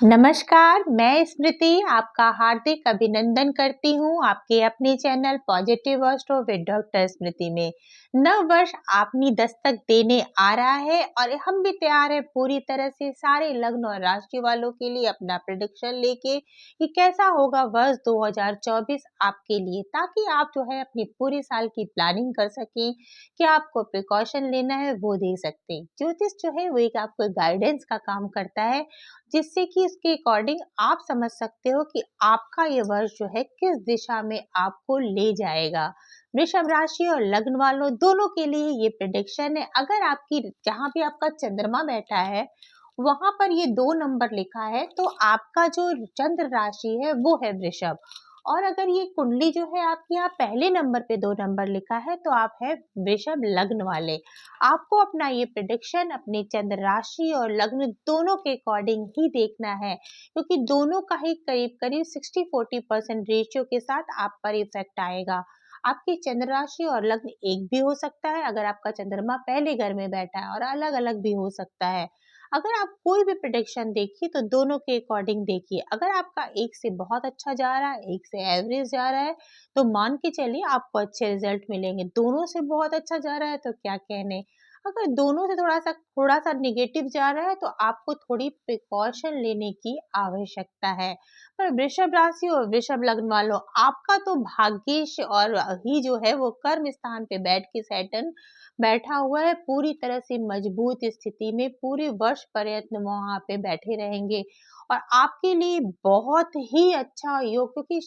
नमस्कार, मैं स्मृति आपका हार्दिक अभिनंदन करती हूँ आपके अपने channel positive astro with doctor Smriti में। नव वर्ष अपनी दस्तक देने आ रहा है और हम भी तैयार हैं पूरी तरह से सारे लग्न और राशि वालों के लिए अपना प्रेडिक्शन लेके कि कैसा होगा वर्ष 2024 आपके लिए, ताकि आप जो है अपनी पूरी साल की प्लानिंग कर सकें। क्या आपको प्रिकॉशन लेना है वो दे सकते हैं। ज्योतिष जो है वो एक आपको गाइडेंस का काम करता है, जिससे कि इसके अकॉर्डिंग आप समझ सकते हो कि आपका ये वर्ष जो है किस दिशा में आपको ले जाएगा। वृषभ राशि और लग्न वालों दोनों के लिए ये प्रेडिक्शन है। अगर आपकी जहां भी आपका चंद्रमा बैठा है वहां पर ये 2 नंबर लिखा है तो आपका जो चंद्र राशि है वो है वृषभ। और अगर ये कुंडली जो है आपके यहाँ पहले नंबर पे 2 नंबर लिखा है तो आप है वृषभ लग्न वाले। आपको अपना ये प्रेडिक्शन अपने चंद्र राशि और लग्न दोनों के अकॉर्डिंग ही देखना है, क्योंकि दोनों का ही करीब करीब 60-40% रेशियो के साथ आप पर इफेक्ट आएगा। आपकी चंद्र राशि और लग्न एक भी हो सकता है अगर आपका चंद्रमा पहले घर में बैठा है, और अलग अलग भी हो सकता है। अगर आप कोई भी प्रेडिक्शन देखिए तो दोनों के अकॉर्डिंग देखिए। अगर आपका एक से बहुत अच्छा जा रहा है, एक से एवरेज जा रहा है, तो मान के चलिए आपको अच्छे रिजल्ट मिलेंगे। दोनों से बहुत अच्छा जा रहा है तो क्या कहने। अगर दोनों से थोड़ा सा निगेटिव जा रहा है तो आपको थोड़ी प्रिकॉशन लेने की आवश्यकता है। पर वृषभ राशि और वृषभ लग्न वालों, आपका तो भाग्येश और ही जो है वो कर्म स्थान पे बैठ के सैटर्न बैठा हुआ है पूरी तरह से मजबूत स्थिति में। पूरे वर्ष पर्यंत वहां पे बैठे रहेंगे और आपके लिए बहुत ही अच्छा योग, क्योंकि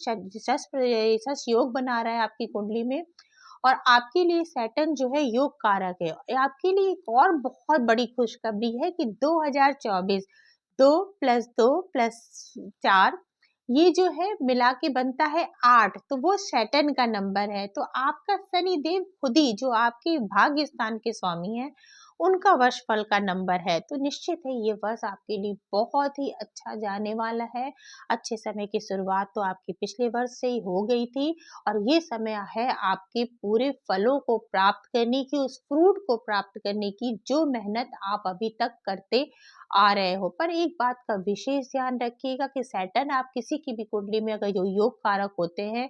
शश योग बना रहा है आपकी कुंडली में। और आपके लिए सैटर्न जो है योग कारक है। आपके लिए एक और बहुत बड़ी खुशखबरी है कि 2024 2 + 2 + 4 ये जो है मिला के बनता है 8, तो वो सैटर्न का नंबर है। तो आपका शनि देव खुद ही जो आपके भाग्य स्थान के स्वामी है, उनका वर्ष फल का नंबर है। तो निश्चित है ये वर्ष आपके लिए बहुत ही अच्छा जाने वाला है। अच्छे समय की शुरुआत तो आपके पिछले वर्ष से ही हो गई थी, और ये समय है आपके पूरे फलों को प्राप्त करने की, उस फ्रूट को प्राप्त करने की जो मेहनत आप अभी तक करते आ रहे हो। पर एक बात का विशेष ध्यान रखिएगा कि सैटर्न आप किसी की भी कुंडली में अगर जो योग कारक होते हैं,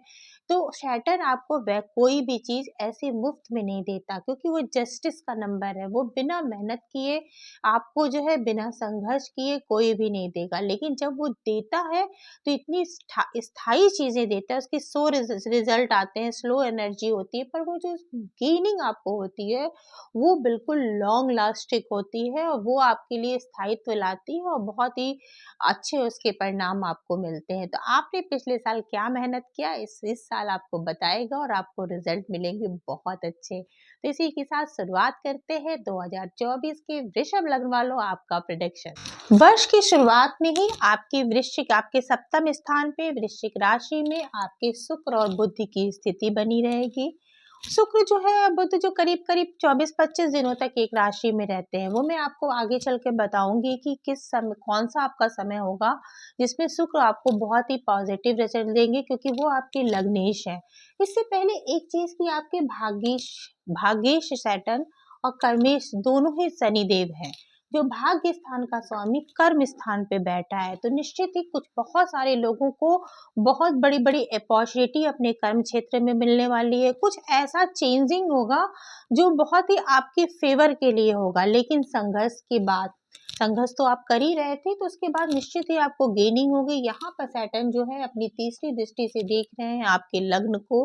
तो सैटर्न आपको वह कोई भी चीज ऐसे मुफ्त में नहीं देता, क्योंकि वो जस्टिस का नंबर है। वो बिना मेहनत किए आपको जो है बिना संघर्ष किए कोई भी नहीं देगा। लेकिन जब वो देता है तो इतनी स्थायी चीजें देता है, उसके सो रिजल्ट आते हैं, स्लो एनर्जी होती है, पर वो जो गेनिंग आपको होती है वो बिल्कुल लॉन्ग लास्टिक होती है, और वो आपके लिए स्थायित्व लाती है और बहुत ही अच्छे उसके परिणाम आपको मिलते हैं। तो आपने पिछले साल क्या मेहनत किया इस साल आपको बताएगा, और आपको रिजल्ट मिलेंगे बहुत अच्छे। तो इसी के साथ शुरुआत करते हैं 2024 के वृषभ लग्न वालों आपका प्रेडिक्शन। वर्ष की शुरुआत में ही आपके वृश्चिक आपके सप्तम स्थान पे वृश्चिक राशि में आपके शुक्र और बुध की स्थिति बनी रहेगी। शुक्र जो है बुध जो करीब करीब 24-25 दिनों तक एक राशि में रहते हैं, वो मैं आपको आगे चल के बताऊंगी कि किस समय कौन सा आपका समय होगा जिसमें शुक्र आपको बहुत ही पॉजिटिव रिजल्ट देंगे, क्योंकि वो आपके लग्नेश है। इससे पहले एक चीज की आपके भाग्येश भाग्येश सैटर्न और कर्मेश दोनों ही शनिदेव हैं। जो भाग्य स्थान का स्वामी कर्म स्थान पे बैठा है, तो निश्चित ही कुछ बहुत सारे लोगों को बहुत बड़ी बड़ी अपॉर्चुनिटी अपने कर्म क्षेत्र में मिलने वाली है। कुछ ऐसा चेंजिंग होगा जो बहुत ही आपके फेवर के लिए होगा। लेकिन संघर्ष के बाद, संघर्ष तो आप कर ही रहे थे, तो उसके बाद निश्चित ही आपको गेनिंग होगी। यहाँ पर सैटर्न जो है अपनी तीसरी दृष्टि से देख रहे हैं आपके लग्न को,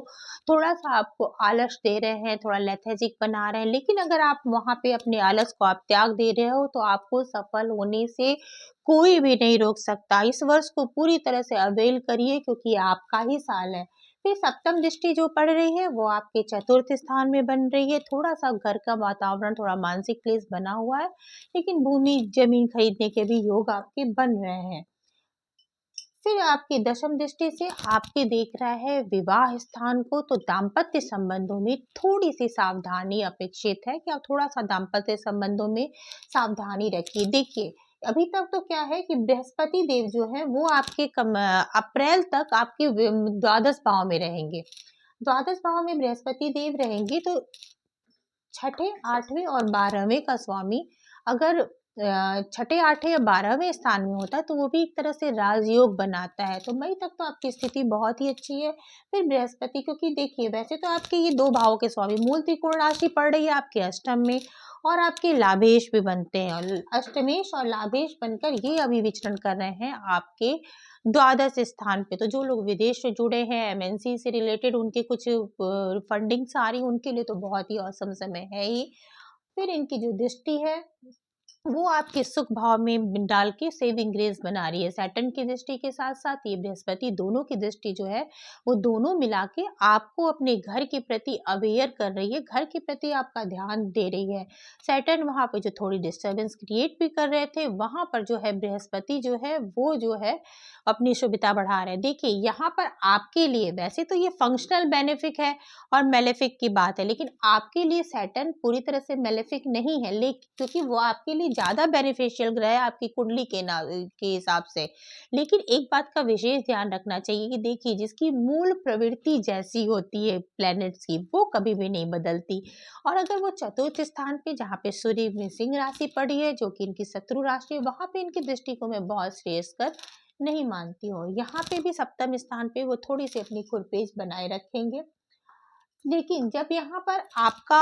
थोड़ा सा आपको आलस दे रहे हैं, थोड़ा लेथेजिक बना रहे हैं। लेकिन अगर आप वहां पे अपने आलस को आप त्याग दे रहे हो तो आपको सफल होने से कोई भी नहीं रोक सकता। इस वर्ष को पूरी तरह से अवेल करिए, क्योंकि आपका ही साल है। फिर सप्तम दृष्टि जो पड़ रही है वो आपके चतुर्थ स्थान में बन रही है। थोड़ा सा घर का वातावरण थोड़ा मानसिक क्लेश बना हुआ है, लेकिन भूमि जमीन खरीदने के भी योग आपके बन रहे हैं। फिर आपकी दशम दृष्टि से आपके देख रहा है विवाह स्थान को, तो दाम्पत्य संबंधों में थोड़ी सी सावधानी अपेक्षित है कि आप थोड़ा सा दाम्पत्य संबंधों में सावधानी रखिए। देखिए अभी तक तो क्या है कि बृहस्पति देव जो है वो आपके अप्रैल तक आपके द्वादश भाव में रहेंगे। द्वादश भाव में बृहस्पति देव रहेंगे तो छठे, आठवें और 12वें का स्वामी अगर छठे, आठे या 12वें स्थान में होता है, तो वो भी एक तरह से राजयोग बनाता है। तो मई तक तो आपकी स्थिति बहुत ही अच्छी है। फिर बृहस्पति, क्योंकि देखिए वैसे तो आपके ये 2 भावों के स्वामी, मूल त्रिकोण राशि पड़ रही है आपके अष्टम में, और आपके लाभेश भी बनते हैं, और अष्टमेश और लाभेश बनकर ये अभी विचरण कर रहे हैं आपके द्वादश स्थान पे। तो जो लोग विदेश से जुड़े हैं, एमएनसी से रिलेटेड उनके कुछ फंडिंग्स आ रही, उनके लिए तो बहुत ही औसम समय है ही। फिर इनकी जो दृष्टि है वो आपके सुख भाव में डाल के सेविंग ग्रेस बना रही है। सैटर्न की दृष्टि के साथ साथ ये बृहस्पति, दोनों की दृष्टि जो है वो दोनों मिला के आपको अपने घर के प्रति अवेयर कर रही है, घर के प्रति आपका ध्यान दे रही है। सैटर्न वहां पे जो थोड़ी डिस्टर्बेंस क्रिएट भी कर रहे थे, वहां पर जो है बृहस्पति जो है वो जो है अपनी शुभता बढ़ा रहे हैं। देखिए यहाँ पर आपके लिए वैसे तो ये फंक्शनल बेनिफिक है और मेलेफिक की बात है, लेकिन आपके लिए सैटर्न पूरी तरह से मेलेफिक नहीं है, लेकिन क्योंकि वो आपके लिए ज्यादा बेनिफिशियल ग्रह है आपकी कुंडली के हिसाब से। लेकिन एक बात का विशेष ध्यान रखना चाहिए कि देखिए जिसकी मूल प्रवृत्ति जैसी होती है प्लैनेट्स की, वो कभी भी नहीं बदलती। और अगर वो चतुर्थ स्थान पे, जहाँ पे सूर्य में सिंह राशि पड़ी है जो कि इनकी शत्रु राशि है, वहां पे इनकी दृष्टि को मैं बहुत श्रेयस्कर नहीं मानती हूँ। यहाँ पे भी सप्तम स्थान पे वो थोड़ी सी अपनी खुरपेश बनाए रखेंगे। लेकिन जब यहाँ पर आपका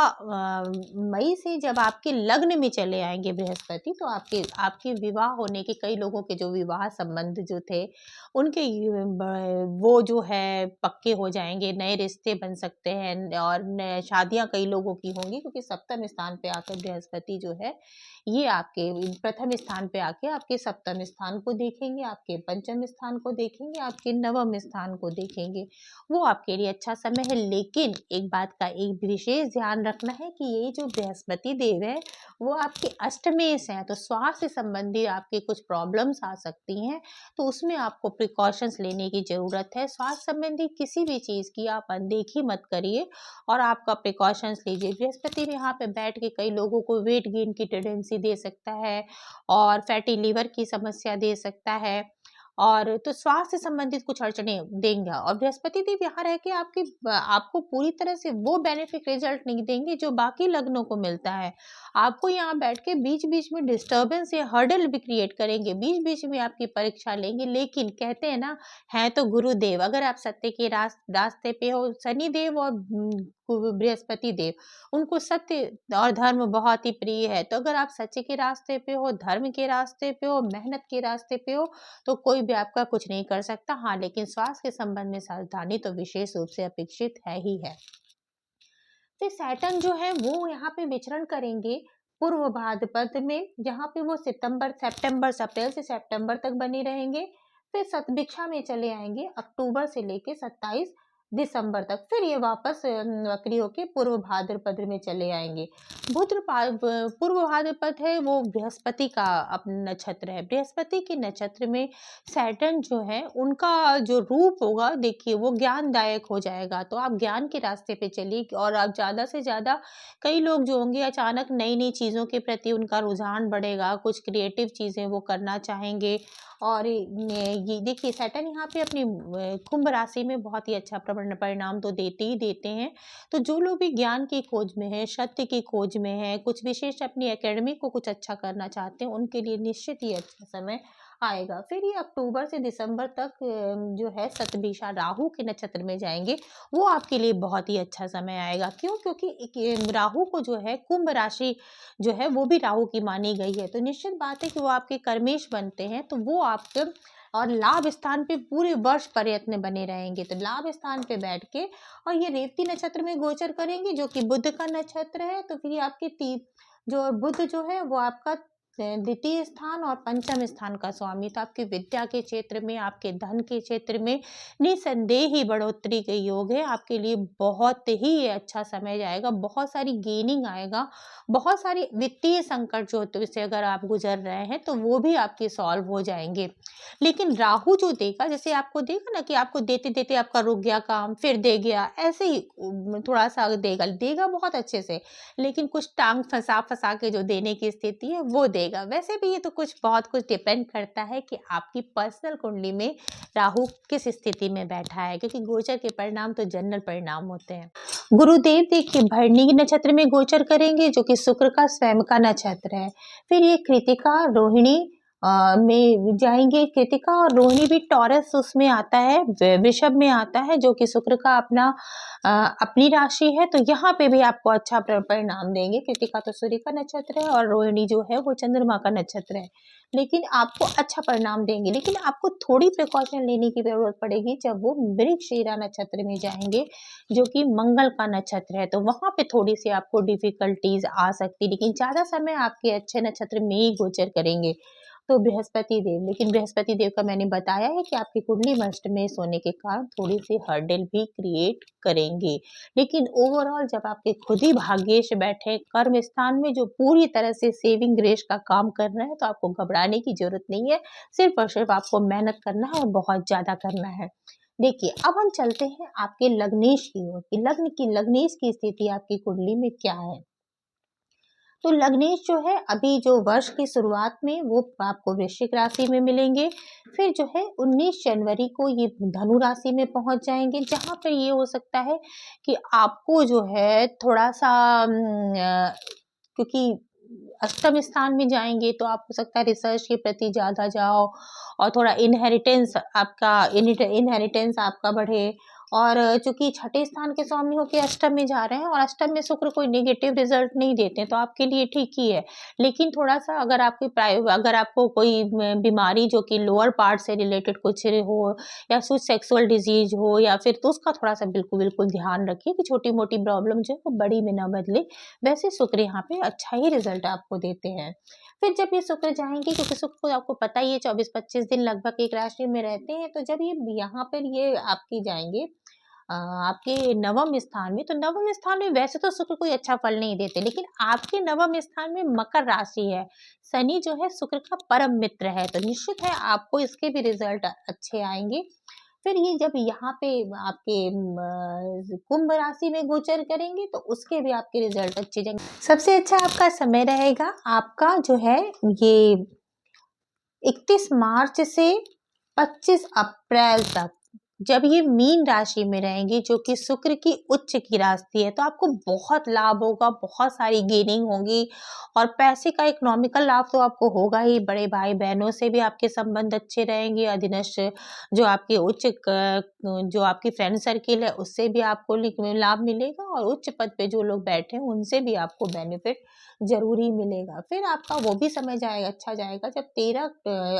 मई से जब आपके लग्न में चले आएंगे बृहस्पति, तो आपके आपके विवाह होने के, कई लोगों के जो विवाह संबंध जो थे उनके वो जो है पक्के हो जाएंगे, नए रिश्ते बन सकते हैं, और शादियां कई लोगों की होंगी, क्योंकि सप्तम स्थान पे आकर बृहस्पति जो है ये आपके प्रथम स्थान पे आके आपके सप्तम स्थान को देखेंगे, आपके पंचम स्थान को देखेंगे, आपके नवम स्थान को देखेंगे। वो आपके लिए अच्छा समय है। लेकिन एक बात का एक विशेष ध्यान रखना है कि ये जो बृहस्पति देव है वो आपके अष्टमेश है, तो स्वास्थ्य संबंधी आपके कुछ प्रॉब्लम्स आ सकती हैं, तो उसमें आपको प्रिकॉशंस लेने की जरूरत है। स्वास्थ्य संबंधी किसी भी चीज की आप अनदेखी मत करिए और आपका प्रिकॉशंस लीजिए। बृहस्पति यहाँ पे बैठ के कई लोगों को वेट गेन की टेंडेंसी दे सकता है और फैटी लिवर की समस्या दे सकता है, और तो स्वास्थ्य संबंधित कुछ अड़चने देंगे। और बृहस्पति देव यहाँ रह के आपको पूरी तरह से वो बेनिफिट रिजल्ट नहीं देंगे जो बाकी लग्नों को मिलता है। आपको यहाँ बैठ के बीच बीच में डिस्टर्बेंस या हर्डल भी क्रिएट करेंगे, बीच बीच में आपकी परीक्षा लेंगे। लेकिन कहते हैं ना, है तो गुरुदेव, अगर आप सत्य के रास्ते पे हो, शनि देव और बृहस्पति देव, उनको सत्य और धर्म बहुत ही प्रिय है। तो अगर आप सच्चे के रास्ते पे हो, धर्म के रास्ते पे हो, मेहनत के रास्ते पे हो, तो कोई भी आपका कुछ नहीं कर सकता। हाँ, लेकिन स्वास्थ्य के संबंध में सावधानी तो विशेष रूप से अपेक्षित है ही है। तो सैटर्न जो है वो यहाँ पे विचरण करेंगे पूर्व भाद्रपद में, जहाँ पे वो अप्रैल से सितंबर तक बने रहेंगे। फिर सतभिक्षा में चले आएंगे अक्टूबर से लेके 27 दिसंबर तक। फिर ये वापस वक्री होके पूर्व भाद्रपद में चले आएंगे। पूर्व भाद्रपद है वो बृहस्पति का अपना नक्षत्र है। बृहस्पति के नक्षत्र में सैटर्न जो है उनका जो रूप होगा, देखिए वो ज्ञानदायक हो जाएगा। तो आप ज्ञान के रास्ते पे चलिए, और आप ज़्यादा से ज़्यादा, कई लोग जो होंगे अचानक नई नई चीज़ों के प्रति उनका रुझान बढ़ेगा, कुछ क्रिएटिव चीज़ें वो करना चाहेंगे। और ये देखिए सैटर्न यहाँ पे अपनी कुंभ राशि में बहुत ही अच्छा परिणाम तो देते ही देते हैं। तो जो लोग भी ज्ञान की खोज में है, सत्य की खोज में है, कुछ विशेष अपनी एकेडमी को कुछ अच्छा करना चाहते हैं, उनके लिए निश्चित ही अच्छा समय आएगा। फिर ये अक्टूबर से दिसंबर तक जो है शतभिषा राहु के नक्षत्र में जाएंगे, वो आपके लिए बहुत ही अच्छा समय आएगा। क्यों? क्योंकि राहु को जो है कुंभ राशि जो है वो भी राहु की मानी गई है, तो निश्चित बात है कि वो आपके कर्मेश बनते हैं, तो वो आपके और लाभ स्थान पे पूरे वर्ष प्रयत्न बने रहेंगे। तो लाभ स्थान पे बैठ के, और ये रेवती नक्षत्र में गोचर करेंगे जो कि बुध का नक्षत्र है। तो फिर आपके जो बुध जो है वो आपका द्वितीय स्थान और पंचम स्थान का स्वामी, तो आपकी विद्या के क्षेत्र में, आपके धन के क्षेत्र में निसंदेह ही बढ़ोतरी के योग है। आपके लिए बहुत ही अच्छा समय जाएगा, बहुत सारी गेनिंग आएगा, बहुत सारी वित्तीय संकट जो तो इससे अगर आप गुजर रहे हैं तो वो भी आपके सॉल्व हो जाएंगे। लेकिन राहु जो देगा, जैसे आपको देगा ना कि आपको देते देते आपका रुक गया काम, फिर दे गया, ऐसे ही थोड़ा सा देगा देगा बहुत अच्छे से, लेकिन कुछ टांग फंसा फंसा के जो देने की स्थिति है वो देगा। वैसे भी ये तो कुछ बहुत कुछ डिपेंड करता है कि आपकी पर्सनल कुंडली में राहु किस स्थिति में बैठा है, क्योंकि गोचर के परिणाम तो जनरल परिणाम होते हैं। गुरुदेव देखिए भरणी नक्षत्र में गोचर करेंगे जो कि शुक्र का स्वयं का नक्षत्र है। फिर ये कृतिका रोहिणी में जाएंगे। कृतिका और रोहिणी भी टॉरस उसमें आता है, वृषभ में आता है, जो कि शुक्र का अपनी राशि है। तो यहाँ पे भी आपको अच्छा परिणाम देंगे। कृतिका तो सूर्य का नक्षत्र है और रोहिणी जो है वो चंद्रमा का नक्षत्र है, लेकिन आपको अच्छा परिणाम देंगे। लेकिन आपको थोड़ी प्रिकॉशन लेने की जरूरत पड़ेगी जब वो मृगशीरा नक्षत्र में जाएंगे, जो कि मंगल का नक्षत्र है। तो वहां पे थोड़ी सी आपको डिफिकल्टीज आ सकती, लेकिन ज्यादा समय आपके अच्छे नक्षत्र में ही गोचर करेंगे। तो बृहस्पति देव, लेकिन बृहस्पति देव का मैंने बताया है कि आपकी कुंडली में अष्टमेश सोने के कारण थोड़ी सी हर्डल भी क्रिएट करेंगे। लेकिन ओवरऑल जब आपके खुद ही भाग्येश बैठे कर्म स्थान में जो पूरी तरह से सेविंग ग्रेस का काम कर रहे हैं, तो आपको घबराने की जरूरत नहीं है। सिर्फ और सिर्फ आपको मेहनत करना है और बहुत ज्यादा करना है। देखिए अब हम चलते हैं आपके लग्नेश की ओर कि लग्नेश की स्थिति आपकी कुंडली में क्या है। तो लग्नेश जो है अभी जो वर्ष की शुरुआत में वो आपको वृश्चिक राशि में मिलेंगे। फिर जो है 19 जनवरी को ये धनु राशि में पहुंच जाएंगे, जहां पर ये हो सकता है कि आपको जो है थोड़ा सा क्योंकि अष्टम स्थान में जाएंगे तो आप हो सकता है रिसर्च के प्रति ज्यादा जाओ और थोड़ा इनहेरिटेंस आपका बढ़े। और चूंकि छठे स्थान के स्वामी होकर अष्टम में जा रहे हैं और अष्टम में शुक्र कोई नेगेटिव रिजल्ट नहीं देते, तो आपके लिए ठीक ही है। लेकिन थोड़ा सा अगर आपको कोई बीमारी जो कि लोअर पार्ट से रिलेटेड कुछ हो या कुछ सेक्सुअल डिजीज हो या फिर, तो उसका थोड़ा सा बिल्कुल बिल्कुल ध्यान रखिए कि छोटी मोटी प्रॉब्लम जो है वो बड़ी में ना बदले। वैसे शुक्र यहाँ पे अच्छा ही रिजल्ट आपको देते हैं। फिर जब ये शुक्र जाएंगे, क्योंकि शुक्र को आपको पता ही है 24-25 दिन लगभग एक राशि में रहते हैं, तो जब ये यहाँ पर ये आपकी जाएंगे आपके नवम स्थान में, तो नवम स्थान में वैसे तो शुक्र कोई अच्छा फल नहीं देते, लेकिन आपके नवम स्थान में मकर राशि है। शनि जो है शुक्र का परम मित्र है, तो निश्चित है आपको इसके भी रिजल्ट अच्छे आएंगे। फिर ये जब यहाँ पे आपके कुंभ राशि में गोचर करेंगे, तो उसके भी आपके रिजल्ट अच्छे जाएंगे। सबसे अच्छा आपका समय रहेगा आपका जो है ये 31 मार्च से 25 अप्रैल तक, जब ये मीन राशि में रहेंगे जो कि शुक्र की उच्च की राशि है, तो आपको बहुत लाभ होगा, बहुत सारी गेनिंग होगी और पैसे का इकोनॉमिकल लाभ तो आपको होगा ही। बड़े भाई बहनों से भी आपके संबंध अच्छे रहेंगे। अधीनस्थ जो आपके जो आपकी फ्रेंड सर्किल है उससे भी आपको लाभ मिलेगा और उच्च पद पे जो लोग बैठे हैं उनसे भी आपको बेनिफिट जरूर ही मिलेगा। फिर आपका वो भी समय जाएगा, अच्छा जाएगा, जब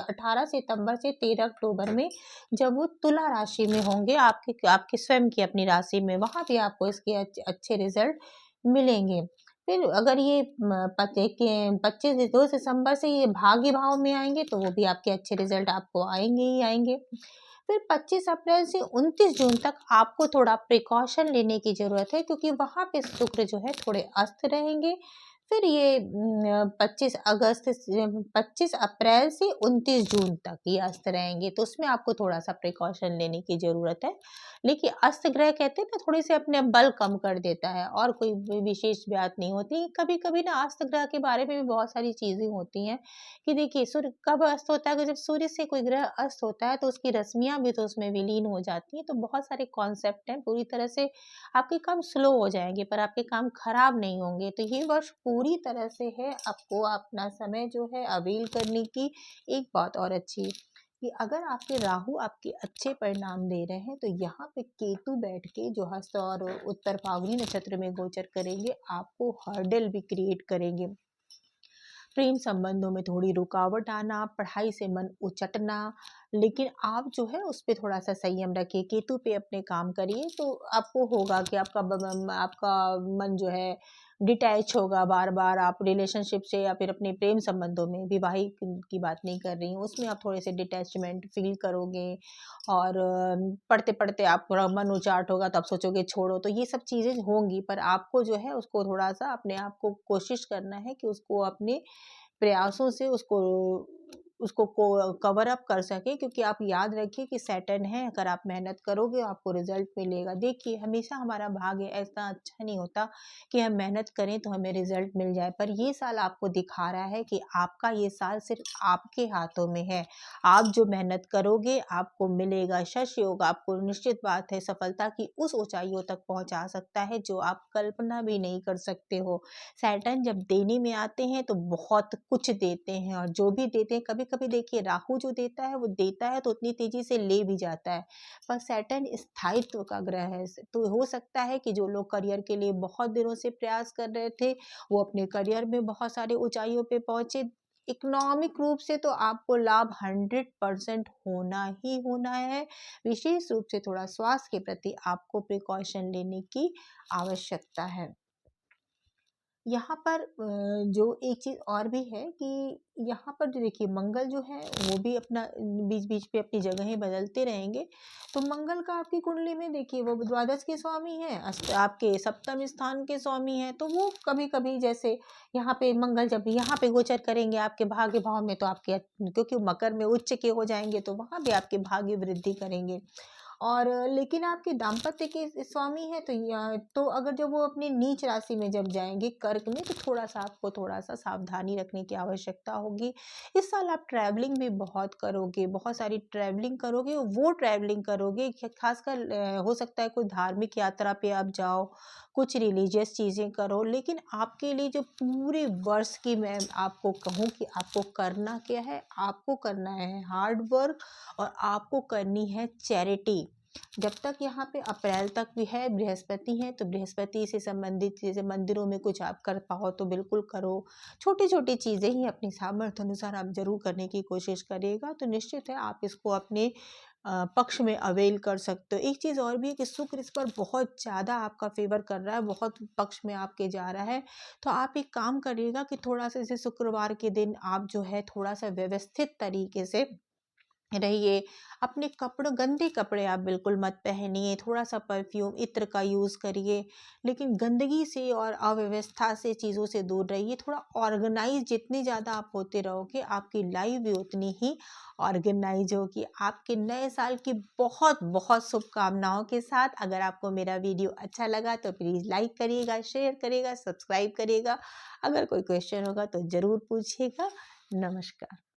18 सितंबर से 13 अक्टूबर में जब वो तुला राशि में होंगे आपके आपके स्वयं की अपनी राशि में, वहां भी आपको इसके अच्छे रिजल्ट मिलेंगे। फिर अगर ये पते के 25 दिसंबर से ये भाग्य भाव में आएंगे, तो वो भी आपके अच्छे रिजल्ट आपको आएंगे ही आएंगे। फिर 25 अप्रैल से 29 जून तक आपको थोड़ा प्रिकॉशन लेने की जरूरत है, क्योंकि वहां पे शुक्र जो है थोड़े अस्त रहेंगे। फिर ये 25 अप्रैल से 29 जून तक ये अस्त रहेंगे, तो उसमें आपको थोड़ा सा प्रिकॉशन लेने की जरूरत है। लेकिन अस्त ग्रह कहते हैं ना थोड़ी सी अपने बल कम कर देता है, और कोई विशेष बात नहीं होती। कभी कभी ना अस्त ग्रह के बारे में भी बहुत सारी चीजें होती हैं कि देखिए सूर्य कब अस्त होता है, अगर जब सूर्य से कोई ग्रह अस्त होता है तो उसकी रश्मियां भी तो उसमें विलीन हो जाती हैं। तो बहुत सारे कॉन्सेप्ट हैं, पूरी तरह से आपके काम स्लो हो जाएंगे पर आपके काम खराब नहीं होंगे। तो ये वर्ष पूरी तरह से है आपको अपना समय जो है अवेल करने की। एक बात और अच्छी कि अगर आपके राहु आपके अच्छे परिणाम दे रहे हैं, तो यहाँ पे केतु बैठ के जो हस्त और उत्तर फाल्गुनी नक्षत्र में गोचर करेंगे, आपको हर्डल भी क्रिएट करेंगे। प्रेम संबंधों में थोड़ी रुकावट आना, पढ़ाई से मन उचटना, लेकिन आप जो है उस पे थोड़ा सा संयम रखिए। केतु पे अपने काम करिए, तो आपको होगा कि आपका मन जो है डिटैच होगा। बार बार आप रिलेशनशिप से या फिर अपने प्रेम संबंधों में, विवाहिक की बात नहीं कर रही हूँ, उसमें आप थोड़े से डिटैचमेंट फील करोगे और पढ़ते पढ़ते आपका मन उचाट होगा, तो आप सोचोगे छोड़ो। तो ये सब चीजें होंगी, पर आपको जो है उसको थोड़ा सा अपने आप को कोशिश करना है कि उसको अपने प्रयासों से उसको उसको कवर अप कर सके, क्योंकि आप याद रखिए कि सैटर्न है, अगर आप मेहनत करोगे आपको रिजल्ट मिलेगा। देखिए हमेशा हमारा भाग्य ऐसा अच्छा नहीं होता कि हम मेहनत करें तो हमें रिजल्ट मिल जाए, पर ये साल आपको दिखा रहा है कि आपका ये साल सिर्फ आपके हाथों में है। आप जो मेहनत करोगे आपको मिलेगा। शश योग आपको निश्चित बात है सफलता की उस ऊंचाइयों तक पहुंचा सकता है जो आप कल्पना भी नहीं कर सकते हो। सैटर्न जब देने में आते हैं तो बहुत कुछ देते हैं, और जो भी देते हैं, कभी कभी देखिए राहु जो देता है वो देता है तो उतनी तेजी से ले भी जाता है, पर सैटर्न स्थायित्व का ग्रह है। तो हो सकता है कि जो लोग करियर के लिए बहुत दिनों से प्रयास कर रहे थे वो अपने करियर में बहुत सारे ऊंचाइयों पे पहुंचे। इकोनॉमिक रूप से तो आपको लाभ 100% होना ही होना है। विशेष रूप से थोड़ा स्वास्थ्य के प्रति आपको प्रिकॉशन लेने की आवश्यकता है। यहाँ पर जो एक चीज़ और भी है कि यहाँ पर जो देखिए मंगल जो है वो भी अपना बीच-बीच पे अपनी जगहें बदलते रहेंगे। तो मंगल का आपकी कुंडली में देखिए वो द्वादश के स्वामी हैं, आपके सप्तम स्थान के स्वामी हैं, तो वो कभी-कभी जैसे यहाँ पे मंगल जब यहाँ पे गोचर करेंगे आपके भाग्य भाव में, तो आपके क्योंकि मकर में उच्च के हो जाएँगे तो वहाँ भी आपके भाग्य वृद्धि करेंगे। और लेकिन आपके दाम्पत्य के स्वामी हैं तो तो अगर जब वो अपनी नीच राशि में जब जाएंगे कर्क में, तो थोड़ा सा आपको थोड़ा सा सावधानी रखने की आवश्यकता होगी। इस साल आप ट्रैवलिंग भी बहुत करोगे, बहुत सारी ट्रैवलिंग करोगे, वो ट्रैवलिंग करोगे खासकर हो सकता है कोई धार्मिक यात्रा पे आप जाओ, कुछ रिलीजियस चीज़ें करो, लेकिन आपके लिए जो पूरे वर्ष की मैं आपको कहूँ कि आपको करना क्या है, आपको करना है हार्ड वर्क, और आपको करनी है चैरिटी। जब तक यहाँ पे अप्रैल तक भी है, बृहस्पति है, तो बृहस्पति से संबंधित जैसे मंदिरों में कुछ आप कर पाओ तो बिल्कुल करो। छोटी छोटी चीज़ें ही अपनी सामर्थ्य अनुसार आप जरूर करने की कोशिश करिएगा, तो निश्चित है आप इसको अपने पक्ष में अवेल कर सकते हो। एक चीज़ और भी है कि शुक्र इस पर बहुत ज़्यादा आपका फेवर कर रहा है, बहुत पक्ष में आपके जा रहा है, तो आप एक काम करिएगा कि थोड़ा सा जैसे शुक्रवार के दिन आप जो है थोड़ा सा व्यवस्थित तरीके से रहिए। अपने कपड़ों गंदे कपड़े आप बिल्कुल मत पहनिए, थोड़ा सा परफ्यूम इत्र का यूज़ करिए, लेकिन गंदगी से और अव्यवस्था से चीज़ों से दूर रहिए। थोड़ा ऑर्गेनाइज जितने ज़्यादा आप होते रहोगे आपकी लाइफ भी उतनी ही ऑर्गेनाइज होगी। आपके नए साल की बहुत बहुत शुभकामनाओं के साथ, अगर आपको मेरा वीडियो अच्छा लगा तो प्लीज़ लाइक करिएगा, शेयर करिएगा, सब्सक्राइब करिएगा। अगर कोई क्वेश्चन होगा तो ज़रूर पूछिएगा। नमस्कार।